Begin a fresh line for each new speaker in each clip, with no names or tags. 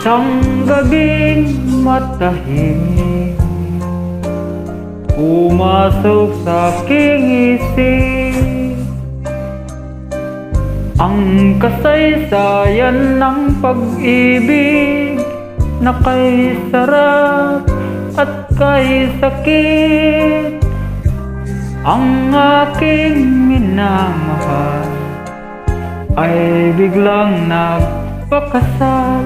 Isang gabing matahimik pumasok sa aking isip ang kasaysayan ng pag-ibig na kay sarap at kay sakit. Ang aking minamahal ay biglang nagpakasal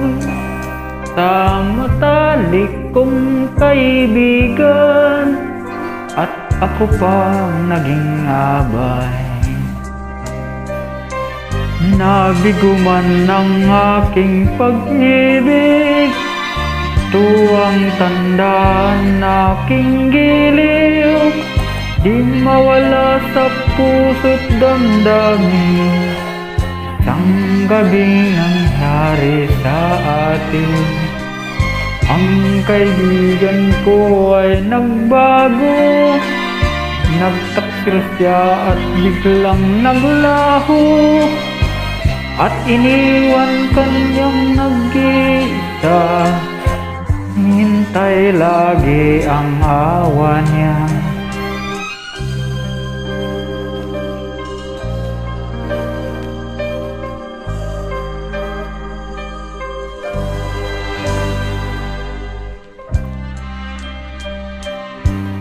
sa matalik kong kaibigan, at ako pang naging abay. Nabigo man ng aking pag-ibig, tuwang tandaan aking giliw, di mawala sa puso't damdamin. Isang gabing nangyari sa atin, ang kaibigan ko ay nagbago, nagtaksil siya at biglang naglaho, at iniwan kanyang nag-iisa. Hintay lagi ang awa niya.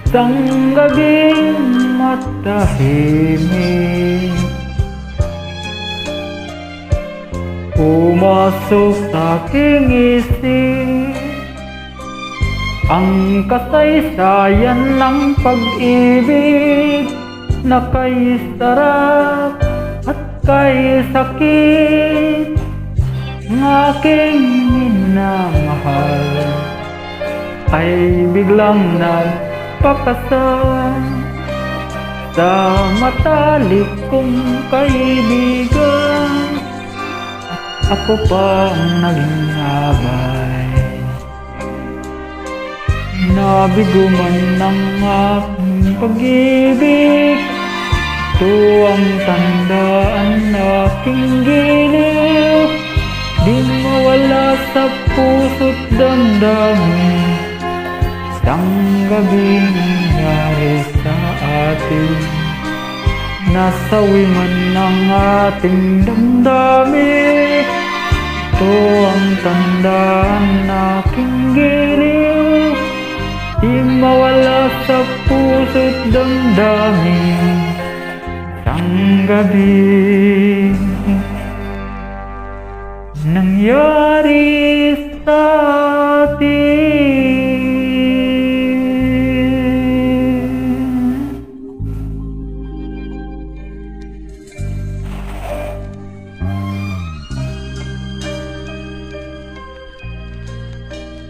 Isang gabing matahimik pumasok sa aking isip ang kasaysayan ng pag-ibig na kay sarap at kay sakit. Ang aking minamahal ay biglang nagpakasal sa matalik kong kaibigan, at ako pa ang naging abay. Nabigo man ng aking pag-ibig, tuwang tandaan aking giliw, di mawala sa puso't damdamin. Isang gabing nangyari sa atin, nasawi man ng ating damdamin. Ito ang tandaan aking giliw, di mawala sa puso't damdamin. Isang gabi